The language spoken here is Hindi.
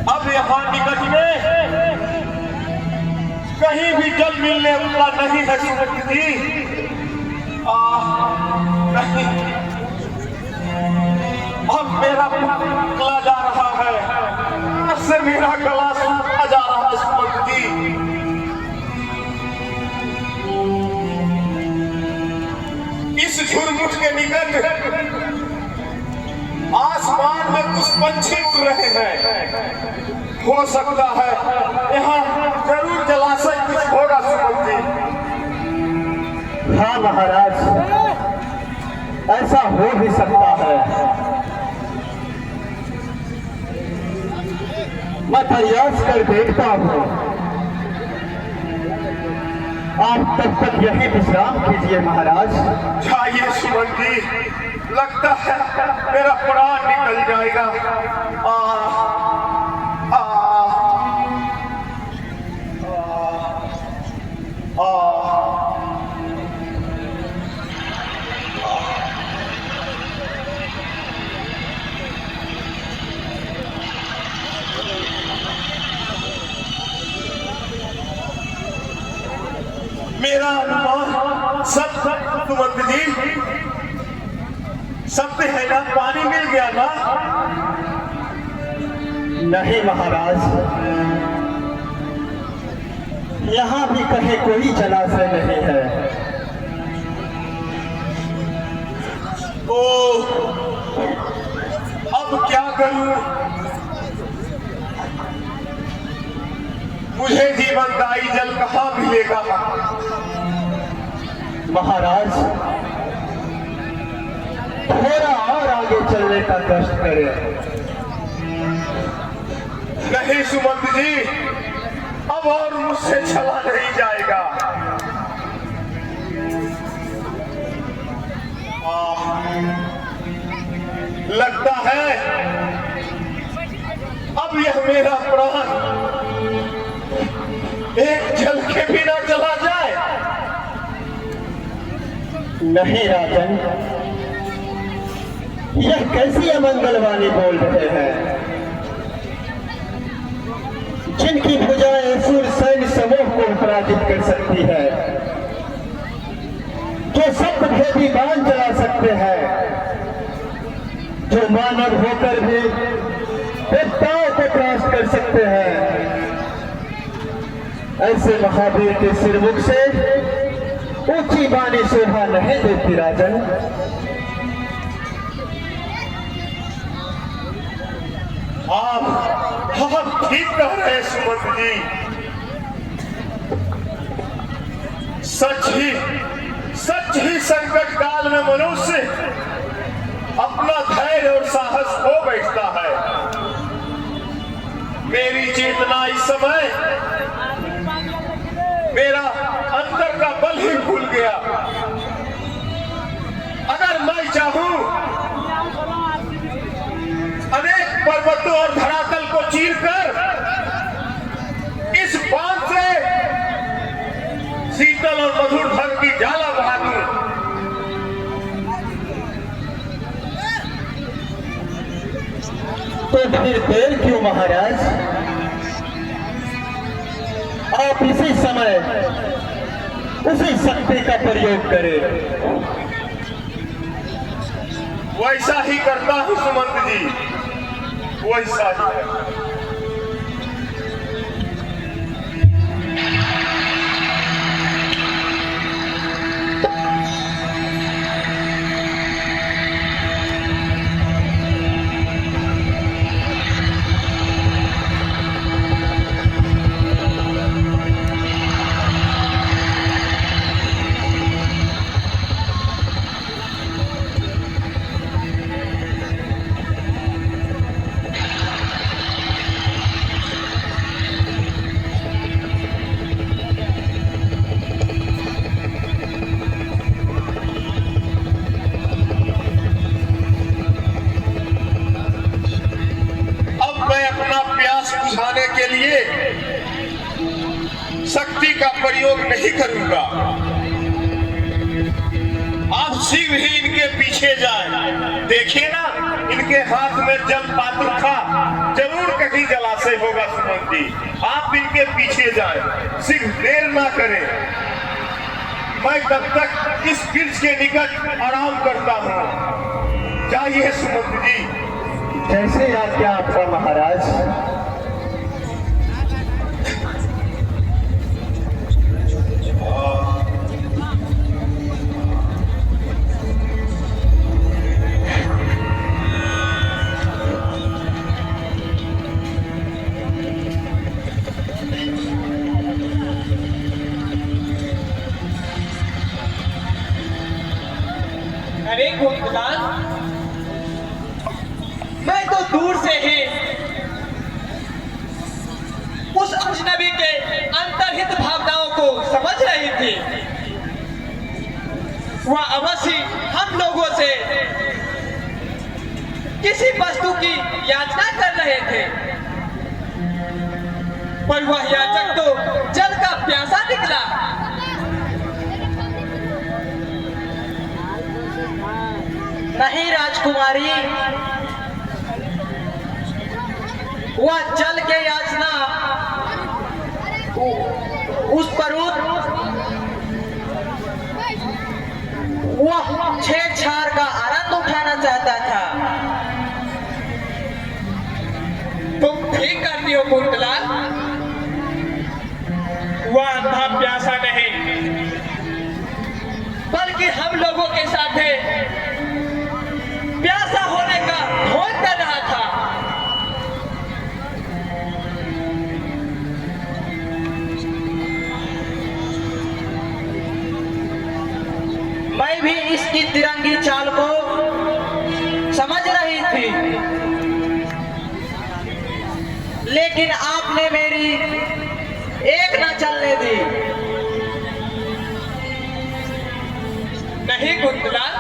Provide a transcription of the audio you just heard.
अब यहाँ निकट में कहीं भी जल मिलने वाला नहीं है सुमति जी। नहीं, अब मेरा गला जा रहा है, से मेरा गला सूखा जा रहा है सुमति जी। इस झुरमुट के निकट आसमान में कुछ पंछी उड़ रहे हैं। हो सकता है यहाँ जरूर जलाशय कुछ होगा सुमति जी। हाँ महाराज, ऐसा हो भी सकता है। मैं प्रयास कर देखता हूँ। आप तब तक यही विश्राम कीजिए महाराज। जाइए सुमति जी, लगता है मेरा प्राण निकल जाएगा। मेरा अनुमान सब सुमति जी सत्य है ना? पानी मिल गया ना? नहीं महाराज, यहाँ भी कहीं कोई जलाशय नहीं है। ओ, अब क्या करूं? मुझे जीवनदायी जल कहाँ मिलेगा? महाराज, थोड़ा और आगे चलने का कष्ट करें। नहीं सुमति जी, अब और मुझसे चला नहीं जाएगा। लगता है अब यह मेरा प्राण एक जल के बिना चला जाए। नहीं राजन, यह कैसी अमंगल वाणी बोल रहे हैं? जिनकी भुजाएं असुर सैन्य समूह को पराजित कर सकती है, जो सब भेदी बाण चला सकते हैं, जो मानव होकर भी देवताओं को त्रास कर सकते हैं, ऐसे महावीर के सिरमुख से ऊंची वाणी शोभा नहीं देती राजन। आप ठीक कह रहे हैं सुमति जी। सच ही संकट काल में मनुष्य अपना धैर्य और साहस खो बैठता है। मेरी चेतना इस समय, मेरा अंदर का बल ही भूल गया। अगर मैं चाहूं अनेक पर्वतों और धरातल को चीरकर इस बांध से शीतल और मधुर धन की ज्वाला बहा दूं। तो फिर देर क्यों महाराज? आप इसी समय उसी शक्ति का प्रयोग करें। वैसा ही करता हूं सुमंत जी, वैसा ही। बुझाने के लिए शक्ति का प्रयोग नहीं करूंगा। आप शीघ्र ही इनके पीछे जाएं। देखिए ना, इनके हाथ में जल पात्र था, जरूर कहीं जलाशय होगा सुमन जी। आप इनके पीछे जाएं, सिर्फ देर ना करें। मैं तब तक इस वृक्ष के निकट आराम करता हूँ। जाइए सुमन जी। जैसे आज्ञा आपका महाराज। अरे कुंतलाल, मैं तो दूर से ही उस अजनबी के अंतर्हित भावनाओं को समझ रही थी। वह अवश्य हम लोगों से किसी वस्तु की याचना कर रहे थे, पर वह याचक तो जल का प्यासा निकला। नहीं राजकुमारी, वह जल के याचना उस परुत वह छेड़छाड़ का आनंद उठाना चाहता था। तुम ठीक करती हो कुंतलाल। वह अंधा प्यासा नहीं, बल्कि हम लोगों के साथ प्यासा होने का ढोंग कर रहा था। मैं भी इसकी तिरंगी चाल को समझ रही थी, लेकिन आपने मेरी एक न चलने दी। नहीं कुंतलाल,